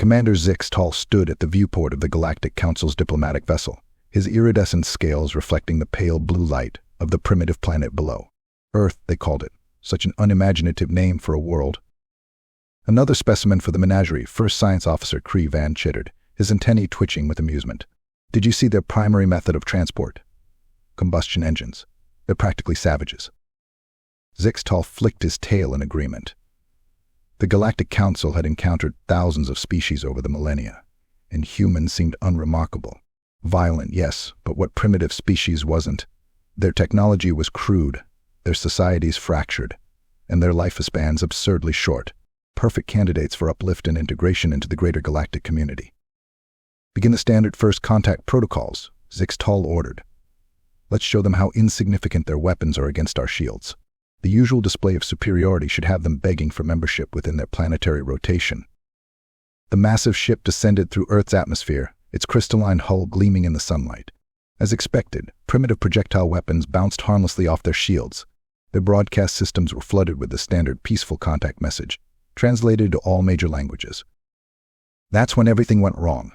Commander Zixtal stood at the viewport of the Galactic Council's diplomatic vessel, his iridescent scales reflecting the pale blue light of the primitive planet below. Earth, they called it. Such an unimaginative name for a world. Another specimen for the menagerie, First Science Officer Cree Van chittered, his antennae twitching with amusement. Did you see their primary method of transport? Combustion engines. They're practically savages. Zixtal flicked his tail in agreement. The Galactic Council had encountered thousands of species over the millennia, and humans seemed unremarkable. Violent, yes, but what primitive species wasn't? Their technology was crude, their societies fractured, and their lifespans absurdly short. Perfect candidates for uplift and integration into the greater galactic community. Begin the standard first contact protocols, Zixtal ordered. Let's show them how insignificant their weapons are against our shields. The usual display of superiority should have them begging for membership within their planetary rotation. The massive ship descended through Earth's atmosphere, its crystalline hull gleaming in the sunlight. As expected, primitive projectile weapons bounced harmlessly off their shields. Their broadcast systems were flooded with the standard peaceful contact message, translated to all major languages. That's when everything went wrong.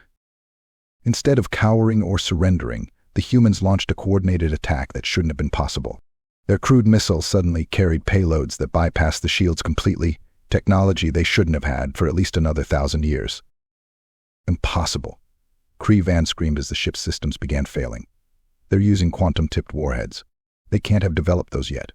Instead of cowering or surrendering, the humans launched a coordinated attack that shouldn't have been possible. Their crude missiles suddenly carried payloads that bypassed the shields completely, technology they shouldn't have had for at least another 1,000 years. Impossible. Cree Van screamed as the ship's systems began failing. They're using quantum-tipped warheads. They can't have developed those yet.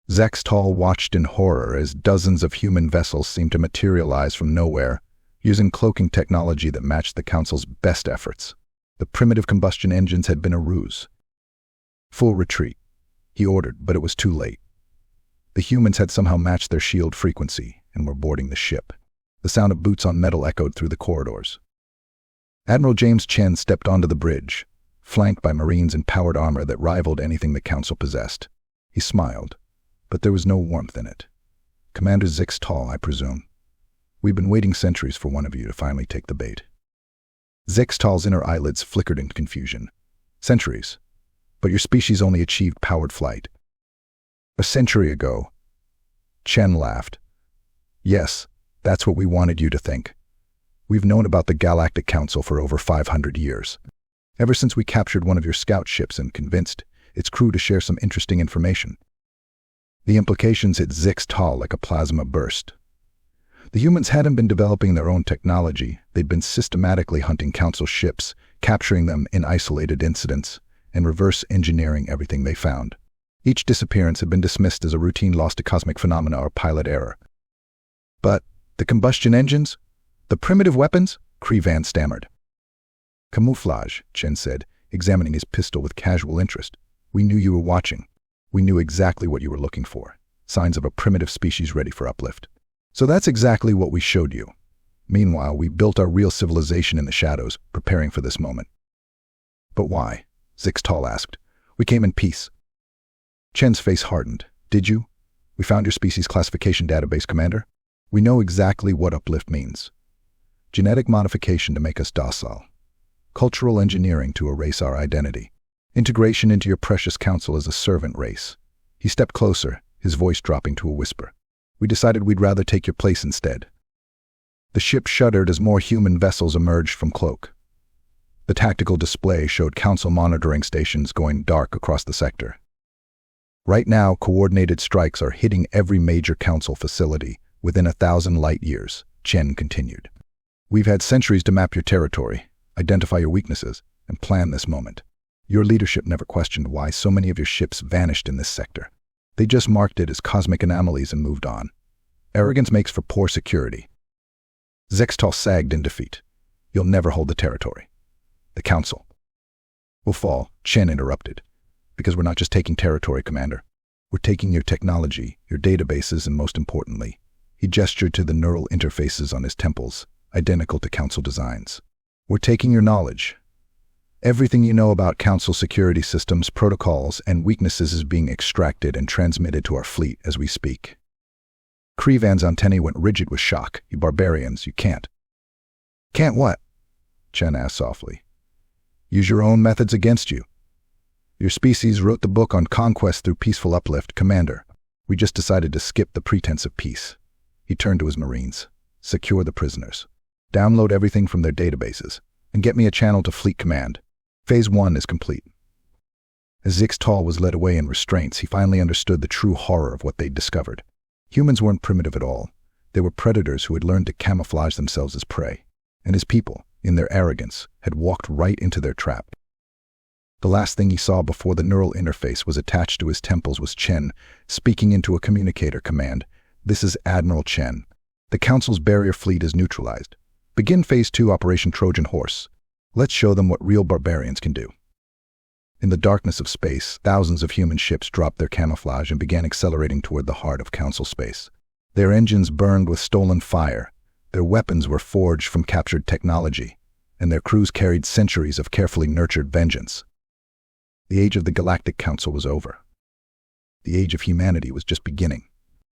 Zixtal watched in horror as dozens of human vessels seemed to materialize from nowhere, using cloaking technology that matched the Council's best efforts. The primitive combustion engines had been a ruse. Full retreat, he ordered, but it was too late. The humans had somehow matched their shield frequency and were boarding the ship. The sound of boots on metal echoed through the corridors. Admiral James Chen stepped onto the bridge, flanked by Marines in powered armor that rivaled anything the Council possessed. He smiled, but there was no warmth in it. Commander Zixtal, I presume. We've been waiting centuries for one of you to finally take the bait. Zixtal's inner eyelids flickered in confusion. Centuries. But your species only achieved powered flight. A century ago. Chen laughed. Yes, that's what we wanted you to think. We've known about the Galactic Council for over 500 years. Ever since we captured one of your scout ships and convinced its crew to share some interesting information. The implications hit Zixtal like a plasma burst. The humans hadn't been developing their own technology. They'd been systematically hunting Council ships, capturing them in isolated incidents, and reverse engineering everything they found. Each disappearance had been dismissed as a routine loss to cosmic phenomena or pilot error. But the combustion engines? The primitive weapons? Cree Van stammered. Camouflage, Chen said, examining his pistol with casual interest. We knew you were watching. We knew exactly what you were looking for. Signs of a primitive species ready for uplift. So that's exactly what we showed you. Meanwhile, we built our real civilization in the shadows, preparing for this moment. But why? Zixtal asked. We came in peace. Chen's face hardened. Did you? We found your species classification database, Commander. We know exactly what uplift means. Genetic modification to make us docile. Cultural engineering to erase our identity. Integration into your precious council as a servant race. He stepped closer, his voice dropping to a whisper. We decided we'd rather take your place instead. The ship shuddered as more human vessels emerged from cloak. The tactical display showed Council monitoring stations going dark across the sector. Right now, coordinated strikes are hitting every major Council facility within 1,000 light years, Chen continued. We've had centuries to map your territory, identify your weaknesses, and plan this moment. Your leadership never questioned why so many of your ships vanished in this sector. They just marked it as cosmic anomalies and moved on. Arrogance makes for poor security. Zixtal sagged in defeat. You'll never hold the territory. The Council will fall, Chen interrupted. Because we're not just taking territory, Commander. We're taking your technology, your databases, and most importantly, he gestured to the neural interfaces on his temples, identical to Council designs. We're taking your knowledge. Everything you know about Council security systems, protocols, and weaknesses is being extracted and transmitted to our fleet as we speak. Cree Van's antennae went rigid with shock. You barbarians, you can't. Can't what? Chen asked softly. Use your own methods against you. Your species wrote the book on conquest through peaceful uplift, Commander. We just decided to skip the pretense of peace. He turned to his Marines. Secure the prisoners. Download everything from their databases, and get me a channel to Fleet Command. Phase 1 is complete. As Zixtal was led away in restraints, he finally understood the true horror of what they'd discovered. Humans weren't primitive at all. They were predators who had learned to camouflage themselves as prey. And his people, in their arrogance, had walked right into their trap. The last thing he saw before the neural interface was attached to his temples was Chen, speaking into a communicator command. "This is Admiral Chen. The Council's barrier fleet is neutralized. Begin Phase 2 Operation Trojan Horse. Let's show them what real barbarians can do." In the darkness of space, thousands of human ships dropped their camouflage and began accelerating toward the heart of Council space. Their engines burned with stolen fire, their weapons were forged from captured technology, and their crews carried centuries of carefully nurtured vengeance. The age of the Galactic Council was over. The age of humanity was just beginning.